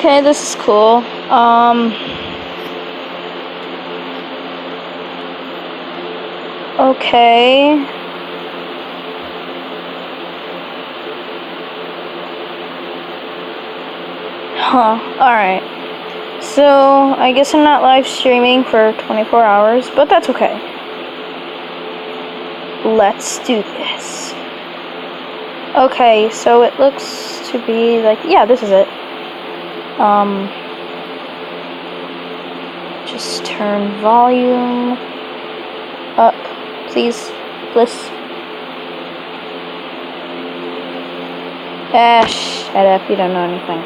Okay, this is cool. Okay. Huh, alright. So, I guess I'm not live streaming for 24 hours, but that's okay. Let's do this. Okay, so it looks to be like, yeah, this is it. Just turn volume up, please, bliss. Shut up, you don't know anything.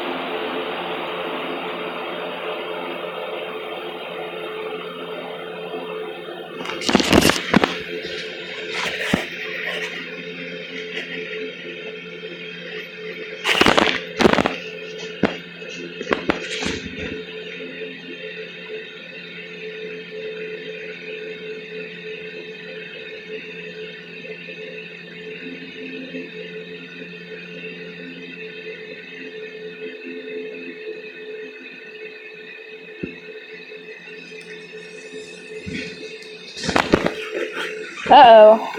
Uh-oh.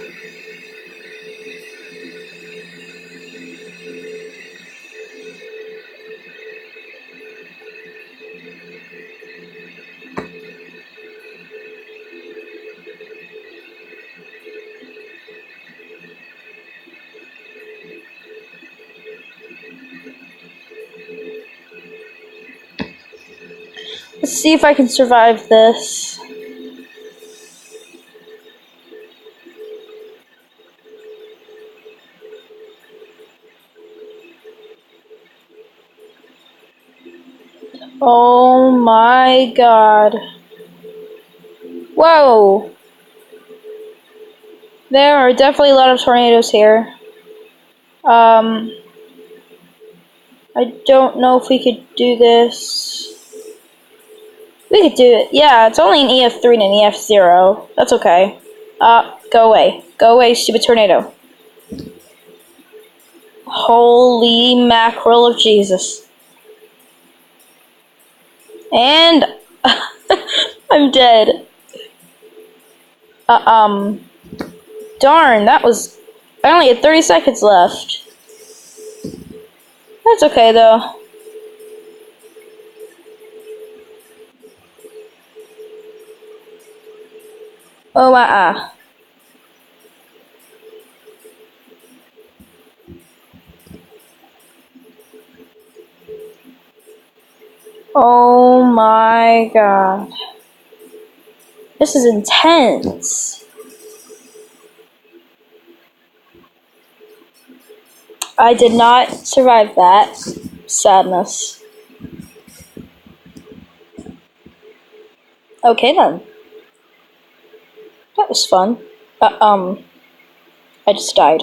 Let's see if I can survive this. Oh my god. Whoa! There are definitely a lot of tornadoes here. I don't know if we could do this. We could do it. Yeah, it's only an EF3 and an EF0. That's okay. Go away. Go away, stupid tornado. Holy mackerel of Jesus. And I'm dead. Darn, that was... I only had 30 seconds left. That's okay, though. Oh, Oh my god. This is intense. I did not survive that. Sadness. Okay then. That was fun. I just died.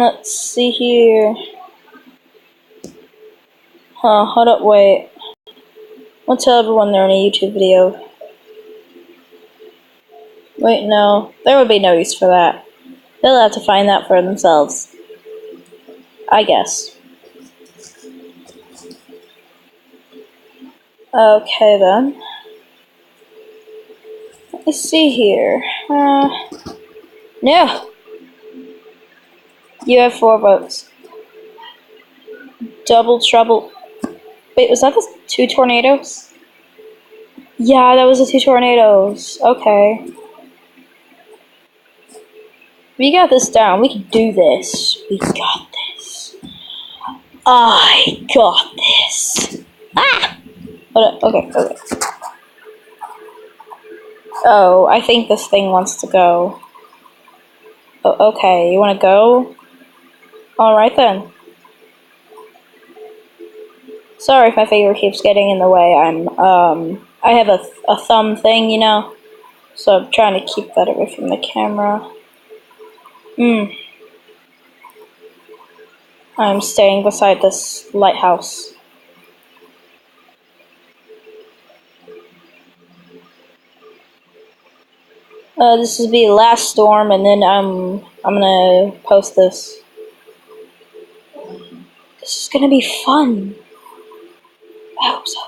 Let's see here. Hold up, wait. I'll tell everyone they're in a YouTube video. Wait, no. There would be no use for that. They'll have to find that for themselves. I guess. Okay then. Let me see here. No! You have 4 votes. Double trouble. Wait, was that the 2 tornadoes? Yeah, that was the 2 tornadoes. Okay. We got this down. We can do this. We got this. I got this. Ah! Okay. Oh, I think this thing wants to go. Oh, okay, you want to go? Alright then. Sorry if my finger keeps getting in the way. I have a thumb thing, you know? So I'm trying to keep that away from the camera. I'm staying beside this lighthouse. This will be the last storm, and then I'm gonna post this. This is gonna be fun. I hope so.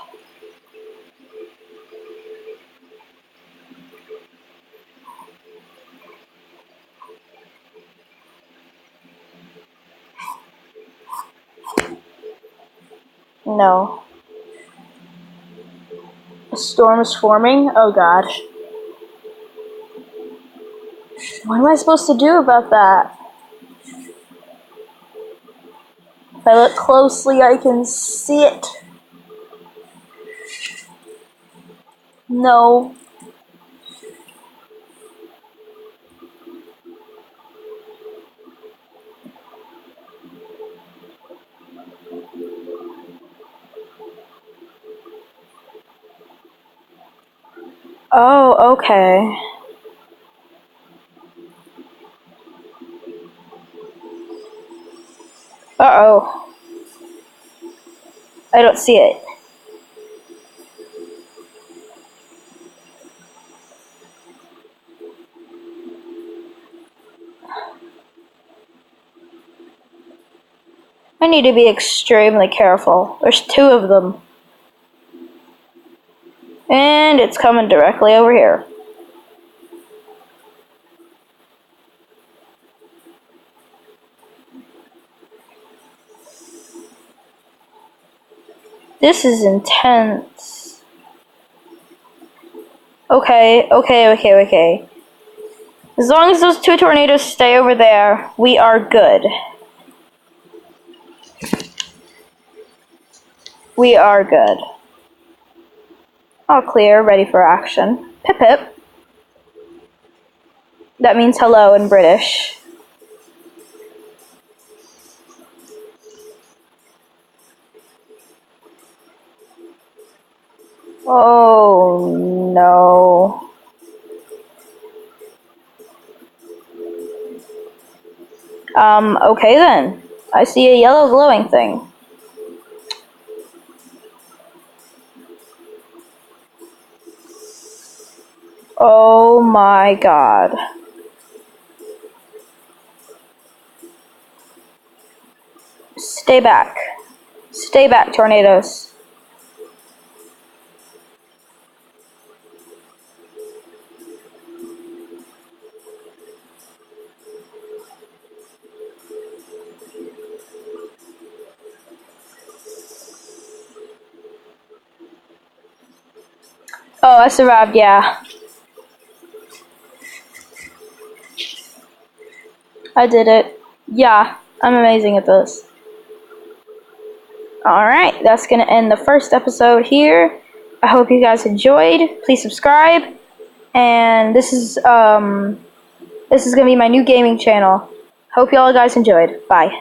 No. A storm is forming? Oh god. What am I supposed to do about that? If I look closely, I can see it. No. Oh, okay. Uh-oh. I don't see it. I need to be extremely careful. There's 2 of them. And it's coming directly over here. This is intense. Okay. As long as those 2 tornadoes stay over there, we are good. We are good. All clear, ready for action. Pip pip. That means hello in British. Oh no. Okay then. I see a yellow glowing thing. Oh my god. Stay back. Stay back, tornadoes. Oh, I survived, yeah. I did it. Yeah, I'm amazing at this. Alright, that's gonna end the first episode here. I hope you guys enjoyed. Please subscribe. And this is gonna be my new gaming channel. Hope y'all guys enjoyed. Bye.